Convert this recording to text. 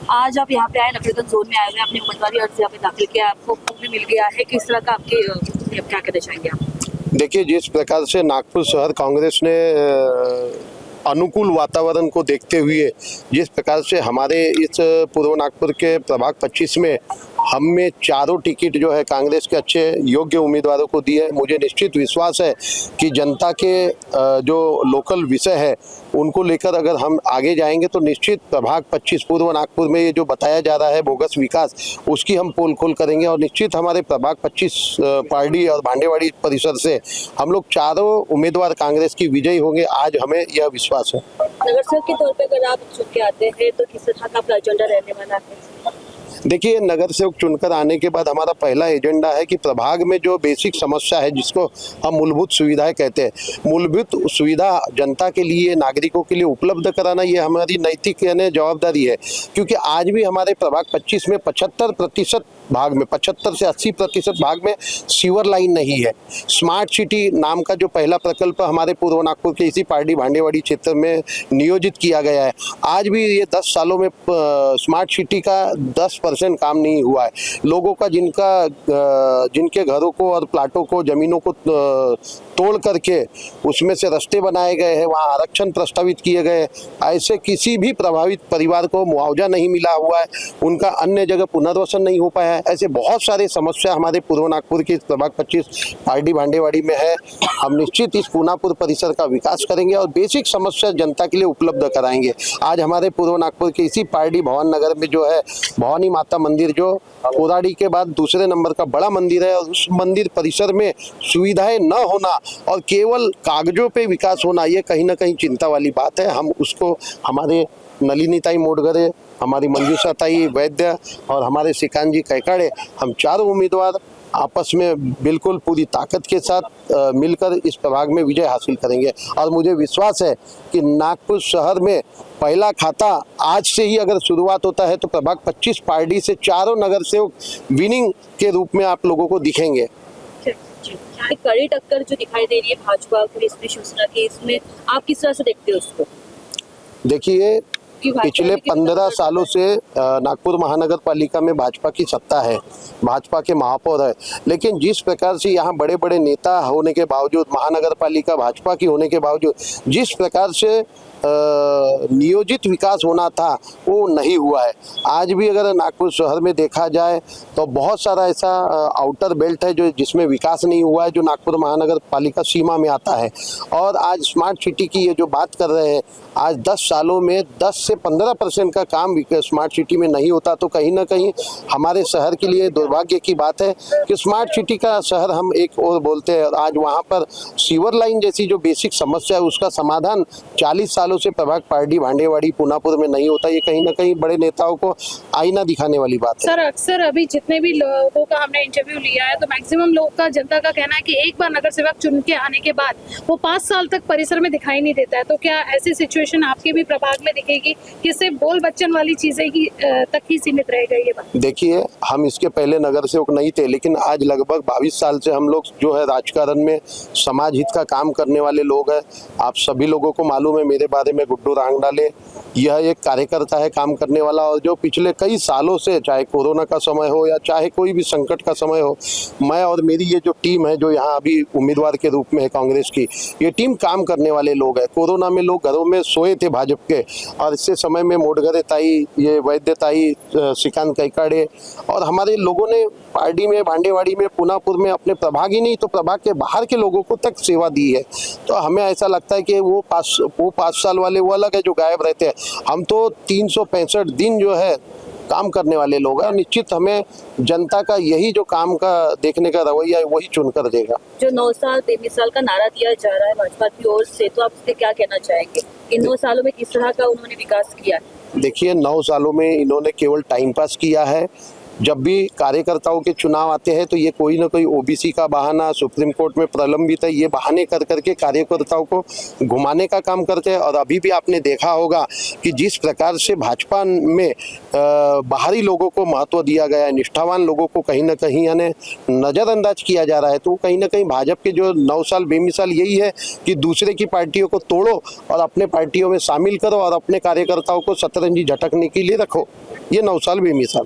आज आप यहाँ पे आए, नगरगन जोन में आए हुए, अपनी उम्मीदवारी अर्ज यहाँ पे दाखिल किया, आपको फॉर्म भी मिल गया है, किस तरह का आपके क्या कहना चाहेंगे आप? देखिए, जिस प्रकार से नागपुर शहर कांग्रेस ने अनुकूल वातावरण को देखते हुए जिस प्रकार से हमारे इस पूर्व नागपुर के प्रभाग 25 में हमने चारों टिकट जो है कांग्रेस के अच्छे योग्य उम्मीदवारों को दी है, मुझे निश्चित विश्वास है कि जनता के जो लोकल विषय है उनको लेकर अगर हम आगे जाएंगे तो निश्चित प्रभाग 25 पूर्व नागपुर में ये जो बताया जा रहा है बोगस विकास, उसकी हम पोल खोल करेंगे और निश्चित हमारे प्रभाग 25 पार्टी और भांडेवाड़ी परिसर से हम लोग चारों उम्मीदवार कांग्रेस की विजयी होंगे। आज हमें यह विश्वास है। नगर सेवक के तौर पर अगर आप चुन के आते हैं तो किस तरह का आपका एजेंडा रहने वाला है? देखिए, नगर सेवक चुनकर आने के बाद हमारा पहला एजेंडा है कि प्रभाग में जो बेसिक समस्या है जिसको हम मूलभूत सुविधाएं कहते हैं, मूलभूत सुविधा जनता के लिए, नागरिकों के लिए उपलब्ध कराना, ये हमारी नैतिक यानी जवाबदारी है। क्योंकि आज भी हमारे प्रभाग 25 में 75% भाग में 75 से 80% भाग में सीवर लाइन नहीं है। स्मार्ट सिटी नाम का जो पहला प्रकल्प हमारे पूर्व नागपुर के इसी पार्टी भांडेवाड़ी क्षेत्र में नियोजित किया गया है, आज भी ये 10 सालों में स्मार्ट सिटी का 10% काम नहीं हुआ है। लोगों का जिनके घरों को और प्लाटों को, जमीनों को तोड़ करके उसमें से रास्ते बनाए गए हैं, वहाँ आरक्षण प्रस्तावित किए गए, ऐसे किसी भी प्रभावित परिवार को मुआवजा नहीं मिला हुआ है, उनका अन्य जगह पुनर्वसन नहीं हो पाया है। ऐसे बहुत सारे समस्या हमारे पूर्व नागपुर की प्रभाग 25 पार्टी भांडेवाड़ी में है। हम निश्चित इस पूनापुर परिसर का विकास करेंगे और बेसिक समस्या जनता के लिए उपलब्ध कराएंगे। आज हमारे पूर्व नागपुर के इसी पार्टी भवन नगर में जो है भवानी माता मंदिर, जो कोराड़ी के बाद दूसरे नंबर का बड़ा मंदिर है, और उस मंदिर परिसर में सुविधाएं न होना और केवल कागजों पे विकास होना, ये कहीं ना कहीं चिंता वाली बात है। हम उसको हमारे नलिनीताई मोडगरे, हमारी मंजूषाताई वैद्य और हमारे श्रीकांत जी कैकाड़े, हम चारों उम्मीदवार आपस में बिल्कुल पूरी ताकत के साथ मिलकर इस प्रभाग में विजय हासिल करेंगे। और मुझे विश्वास है कि नागपुर शहर में पहला खाता आज से ही अगर शुरुआत होता है तो प्रभाग 25 पार्टी से चारों नगर सेवक विनिंग के रूप में आप लोगों को दिखेंगे। एक कड़ी टक्कर जो दिखाई दे रही है भाजपा की, इसमें शिवसेना की, इसमें आप किस तरह से देखते हो उसको? देखिए, पिछले 15 सालों से नागपुर महानगर पालिका में भाजपा की सत्ता है, भाजपा के महापौर है, लेकिन जिस प्रकार से यहाँ बड़े बड़े नेता होने के बावजूद, महानगर पालिका भाजपा की होने के बावजूद जिस प्रकार से नियोजित विकास होना था वो नहीं हुआ है। आज भी अगर नागपुर शहर में देखा जाए तो बहुत सारा ऐसा आउटर बेल्ट है जो जिसमें विकास नहीं हुआ है, जो नागपुर महानगर पालिका सीमा में आता है। और आज स्मार्ट सिटी की ये जो बात कर रहे हैं, आज 10 सालों में 10 से 15% का काम स्मार्ट सिटी में नहीं होता, तो कहीं ना कहीं हमारे शहर के लिए दुर्भाग्य की बात है कि स्मार्ट सिटी का शहर हम एक और बोलते हैं। आज वहाँ पर सीवर लाइन जैसी जो बेसिक समस्या है उसका समाधान 40 सालों से प्रभाग पार्टी भांडेवाड़ी पूनापुर में नहीं होता। ये कहीं ना कहीं बड़े नेताओं को आईना दिखाने वाली बात है। सर, अक्सर अभी जितने भी लोगों का हमने इंटरव्यू लिया है तो मैक्सिमम लोगों का, जनता का कहना है कि एक बार नगर सेवक चुन के आने के बाद वो 5 साल तक परिसर में दिखाई नहीं देता है। तो क्या ऐसी सिचुएशन आपके भी प्रभाग में दिखेगी कि सिर्फ बोल बच्चन वाली चीजें ही तक ही सीमित रह गई है बात? देखिए, हम इसके पहले नगर सेवक नहीं थे, लेकिन आज लगभग 22 साल से हम लोग जो है राजकारण में समाज हित का काम करने वाले लोग हैं। आप सभी लोगों को मालूम है मेरे बारे में, गुड्डू रांगडाले यह एक कार्यकर्ता है काम करने वाला, और जो पिछले कई सालों से, चाहे कोरोना का समय हो या चाहे कोई भी संकट का समय हो, मैं और मेरी ये जो टीम है जो यहाँ अभी उम्मीदवार के रूप में है कांग्रेस की, ये टीम काम करने वाले लोग हैं। कोरोना में लोग घरों में सोए थे भाजपा के, और इससे समय में मोडगरे ताई, ये वैद्य ताई, श्रीकांत कैकाड़े और हमारे लोगों ने पार्टी में, भांडेवाड़ी में, पूनापुर में अपने प्रभाग ही नहीं तो प्रभाग के बाहर के लोगों को तक सेवा दी है। तो हमें ऐसा लगता है कि वो 5 साल वाले वो अलग है जो गायब रहते हैं, हम तो 365 दिन जो है काम करने वाले लोग हैं। निश्चित हमें जनता का यही जो काम का देखने का रवैया है वही चुनकर देगा। जो 9 साल 23 साल का नारा दिया जा रहा है भाजपा की ओर से, तो आप इससे क्या कहना चाहेंगे? इन 9 सालों में किस तरह का उन्होंने विकास किया? देखिए, 9 सालों में इन्होंने केवल टाइम पास किया है, जब भी कार्यकर्ताओं के चुनाव आते हैं तो ये कोई ना कोई ओबीसी का बहाना सुप्रीम कोर्ट में प्रलंबित है, ये बहाने कर करके कार्यकर्ताओं को घुमाने का काम करते हैं। और अभी भी आपने देखा होगा कि जिस प्रकार से भाजपा में बाहरी लोगों को महत्व दिया गया है, निष्ठावान लोगों को कहीं ना कहीं यानी नज़रअंदाज किया जा रहा है, तो कहीं ना कहीं भाजपा के जो 9 साल बेमिसाल यही है कि दूसरे की पार्टियों को तोड़ो और अपने पार्टियों में शामिल करो और अपने कार्यकर्ताओं को सतरंजी झटकने के लिए रखो। ये 9 साल बेमिसाल।